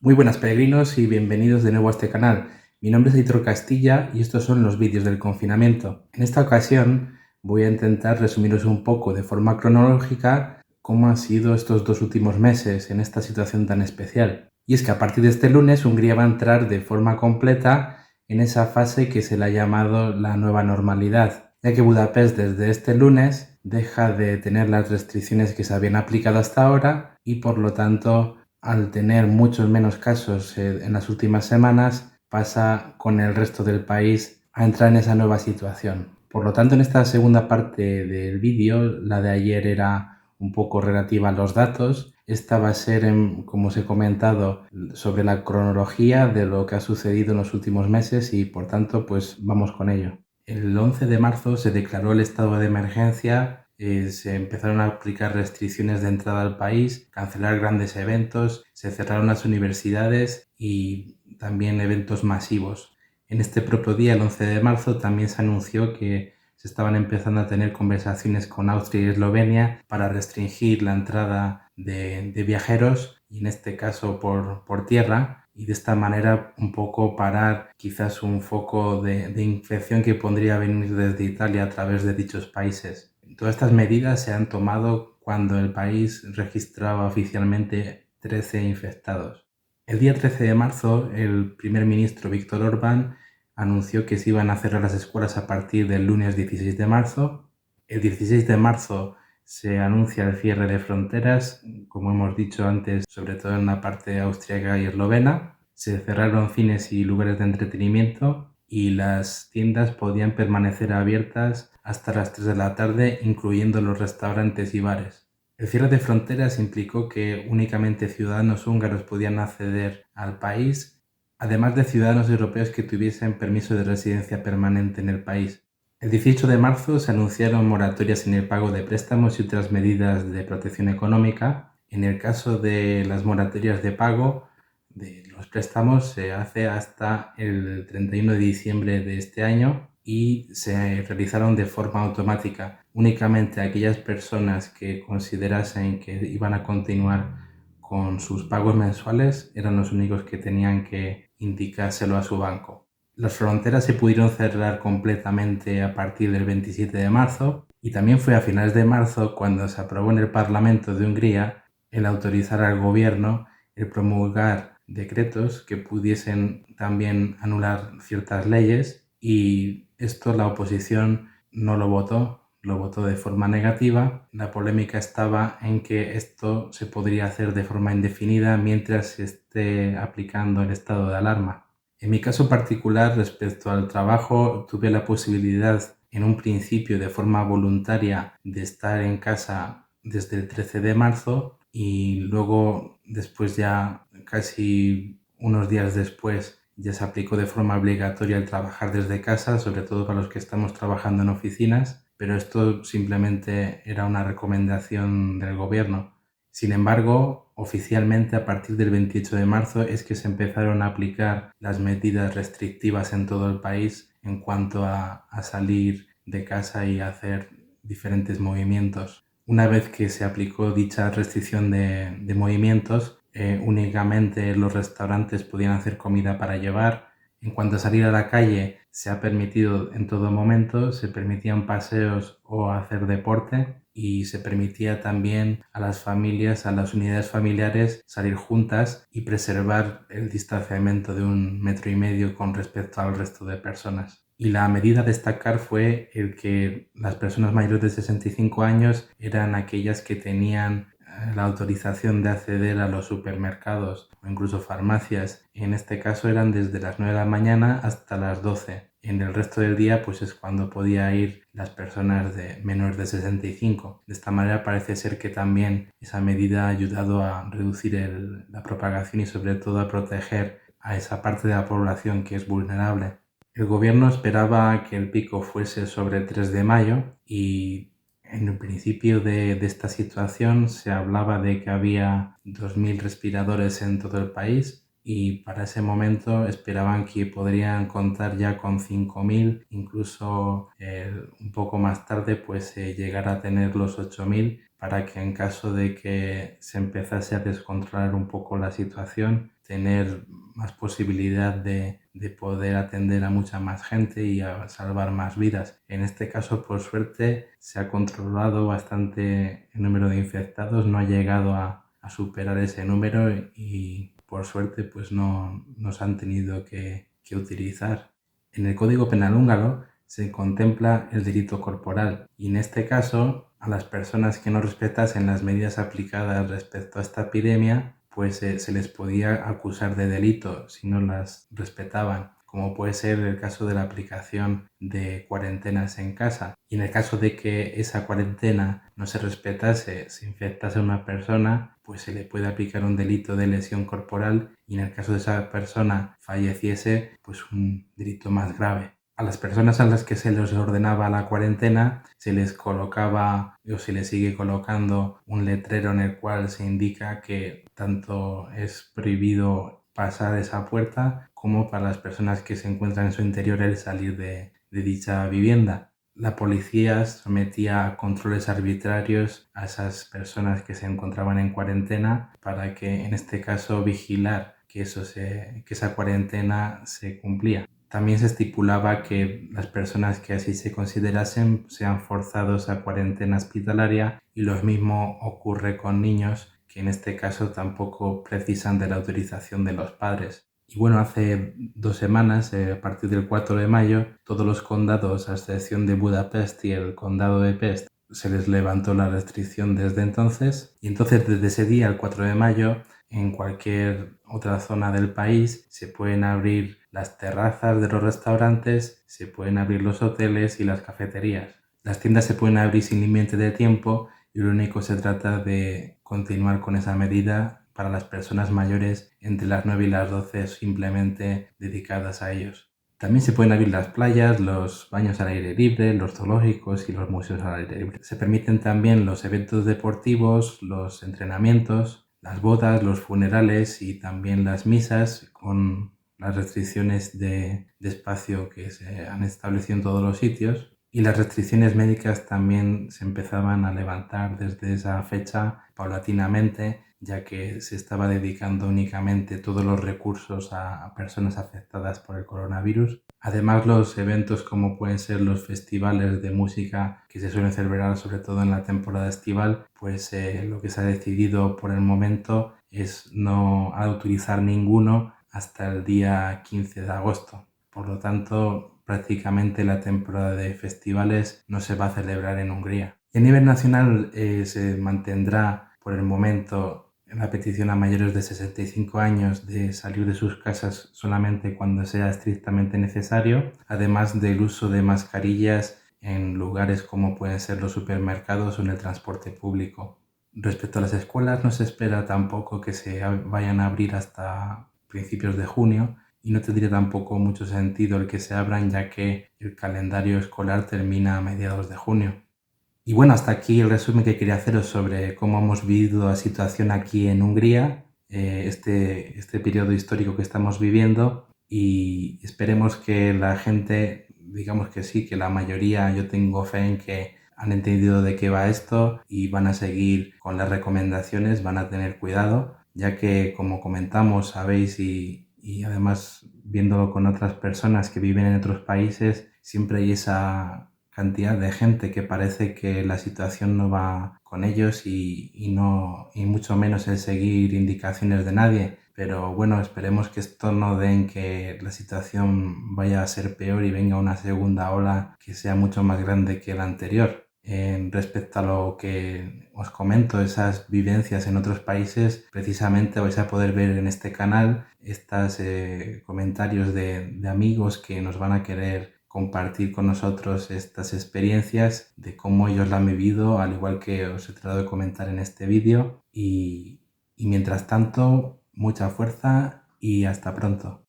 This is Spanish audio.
Muy buenas peregrinos y bienvenidos de nuevo a este canal. Mi nombre es Aitor Castilla y estos son los vídeos del confinamiento. En esta ocasión voy a intentar resumiros un poco de forma cronológica cómo han sido estos 2 últimos meses en esta situación tan especial. Y es que a partir de este lunes Hungría va a entrar de forma completa en esa fase que se le ha llamado la nueva normalidad, ya que Budapest desde este lunes deja de tener las restricciones que se habían aplicado hasta ahora y por lo tanto, al tener muchos menos casos en las últimas semanas, pasa con el resto del país a entrar en esa nueva situación. Por lo tanto, en esta segunda parte del vídeo, la de ayer era un poco relativa a los datos. Esta va a ser, como os he comentado, sobre la cronología de lo que ha sucedido en los últimos meses y, por tanto, pues vamos con ello. El 11 de marzo se declaró el estado de emergencia. Se empezaron a aplicar restricciones de entrada al país, cancelar grandes eventos, se cerraron las universidades y también eventos masivos. En este propio día, el 11 de marzo, también se anunció que se estaban empezando a tener conversaciones con Austria y Eslovenia para restringir la entrada de viajeros, y en este caso por tierra, y de esta manera un poco parar quizás un foco de infección que podría venir desde Italia a través de dichos países. Todas estas medidas se han tomado cuando el país registraba oficialmente 13 infectados. El día 13 de marzo, el primer ministro Viktor Orbán anunció que se iban a cerrar las escuelas a partir del lunes 16 de marzo. El 16 de marzo se anuncia el cierre de fronteras, como hemos dicho antes, sobre todo en la parte austríaca y eslovena. Se cerraron cines y lugares de entretenimiento y las tiendas podían permanecer abiertas hasta las 3 de la tarde, incluyendo los restaurantes y bares. El cierre de fronteras implicó que únicamente ciudadanos húngaros podían acceder al país, además de ciudadanos europeos que tuviesen permiso de residencia permanente en el país. El 18 de marzo se anunciaron moratorias en el pago de préstamos y otras medidas de protección económica. En el caso de las moratorias de pago de los préstamos se hace hasta el 31 de diciembre de este año y se realizaron de forma automática. Únicamente aquellas personas que considerasen que iban a continuar con sus pagos mensuales eran los únicos que tenían que indicárselo a su banco. Las fronteras se pudieron cerrar completamente a partir del 27 de marzo y también fue a finales de marzo cuando se aprobó en el Parlamento de Hungría el autorizar al gobierno el promulgar decretos que pudiesen también anular ciertas leyes, y esto la oposición no lo votó de forma negativa. La polémica estaba en que esto se podría hacer de forma indefinida mientras se esté aplicando el estado de alarma. En mi caso particular, respecto al trabajo, tuve la posibilidad en un principio de forma voluntaria de estar en casa desde el 13 de marzo y luego después ya casi unos días después ya se aplicó de forma obligatoria el trabajar desde casa, sobre todo para los que estamos trabajando en oficinas, pero esto simplemente era una recomendación del gobierno. Sin embargo, oficialmente a partir del 28 de marzo es que se empezaron a aplicar las medidas restrictivas en todo el país en cuanto a salir de casa y hacer diferentes movimientos. Una vez que se aplicó dicha restricción de movimientos, únicamente los restaurantes podían hacer comida para llevar. En cuanto a salir a la calle, se ha permitido en todo momento, se permitían paseos o hacer deporte, y se permitía también a las familias, a las unidades familiares, salir juntas y preservar el distanciamiento de 1,5 metros con respecto al resto de personas. Y la medida a destacar fue el que las personas mayores de 65 años eran aquellas que tenían la autorización de acceder a los supermercados o incluso farmacias. En este caso eran desde las 9 de la mañana hasta las 12. En el resto del día pues es cuando podía ir las personas de menores de 65. De esta manera parece ser que también esa medida ha ayudado a reducir la propagación y sobre todo a proteger a esa parte de la población que es vulnerable. El gobierno esperaba que el pico fuese sobre el 3 de mayo y en el principio de esta situación se hablaba de que había 2.000 respiradores en todo el país, y para ese momento esperaban que podrían contar ya con 5.000, incluso un poco más tarde pues llegar a tener los 8.000, para que en caso de que se empezase a descontrolar un poco la situación tener más posibilidad de poder atender a mucha más gente y a salvar más vidas. En este caso, por suerte, se ha controlado bastante el número de infectados, no ha llegado a superar ese número y por suerte pues no nos han tenido que utilizar. En el Código Penal húngaro se contempla el delito corporal y en este caso a las personas que no respetasen las medidas aplicadas respecto a esta epidemia pues se les podía acusar de delito si no las respetaban, como puede ser el caso de la aplicación de cuarentenas en casa. Y en el caso de que esa cuarentena no se respetase, se infectase a una persona, pues se le puede aplicar un delito de lesión corporal y en el caso de esa persona falleciese, pues un delito más grave. A las personas a las que se les ordenaba la cuarentena se les colocaba o se les sigue colocando un letrero en el cual se indica que tanto es prohibido pasar esa puerta como para las personas que se encuentran en su interior el salir de dicha vivienda. La policía sometía a controles arbitrarios a esas personas que se encontraban en cuarentena para que en este caso vigilar que esa cuarentena se cumplía. También se estipulaba que las personas que así se considerasen sean forzados a cuarentena hospitalaria y lo mismo ocurre con niños que en este caso tampoco precisan de la autorización de los padres. Y bueno, hace 2 semanas, a partir del 4 de mayo, todos los condados, a excepción de Budapest y el condado de Pest, se les levantó la restricción desde entonces. Y entonces desde ese día, el 4 de mayo, en cualquier otra zona del país se pueden abrir las terrazas de los restaurantes, se pueden abrir los hoteles y las cafeterías. Las tiendas se pueden abrir sin límite de tiempo y lo único se trata de continuar con esa medida para las personas mayores entre las 9 y las 12 simplemente dedicadas a ellos. También se pueden abrir las playas, los baños al aire libre, los zoológicos y los museos al aire libre. Se permiten también los eventos deportivos, los entrenamientos, las bodas, los funerales y también las misas con las restricciones de espacio que se han establecido en todos los sitios. Y las restricciones médicas también se empezaban a levantar desde esa fecha paulatinamente, ya que se estaba dedicando únicamente todos los recursos a personas afectadas por el coronavirus. Además, los eventos como pueden ser los festivales de música que se suelen celebrar sobre todo en la temporada estival, pues lo que se ha decidido por el momento es no autorizar ninguno hasta el día 15 de agosto. Por lo tanto, prácticamente la temporada de festivales no se va a celebrar en Hungría. Y a nivel nacional se mantendrá por el momento la petición a mayores de 65 años de salir de sus casas solamente cuando sea estrictamente necesario, además del uso de mascarillas en lugares como pueden ser los supermercados o en el transporte público. Respecto a las escuelas, no se espera tampoco que se vayan a abrir hasta principios de junio, y no tendría tampoco mucho sentido el que se abran ya que el calendario escolar termina a mediados de junio. Y bueno, hasta aquí el resumen que quería haceros sobre cómo hemos vivido la situación aquí en Hungría, este periodo histórico que estamos viviendo, y esperemos que la gente, digamos que sí, que la mayoría, yo tengo fe en que han entendido de qué va esto y van a seguir con las recomendaciones, van a tener cuidado, ya que como comentamos, sabéis y además viéndolo con otras personas que viven en otros países, siempre hay esa cantidad de gente que parece que la situación no va con ellos y mucho menos el seguir indicaciones de nadie. Pero bueno, esperemos que esto no den que la situación vaya a ser peor y venga una segunda ola que sea mucho más grande que la anterior. Respecto a lo que os comento, esas vivencias en otros países, precisamente vais a poder ver en este canal estos comentarios de amigos que nos van a querer compartir con nosotros estas experiencias de cómo ellos la han vivido, al igual que os he tratado de comentar en este vídeo. Y mientras tanto, mucha fuerza y hasta pronto.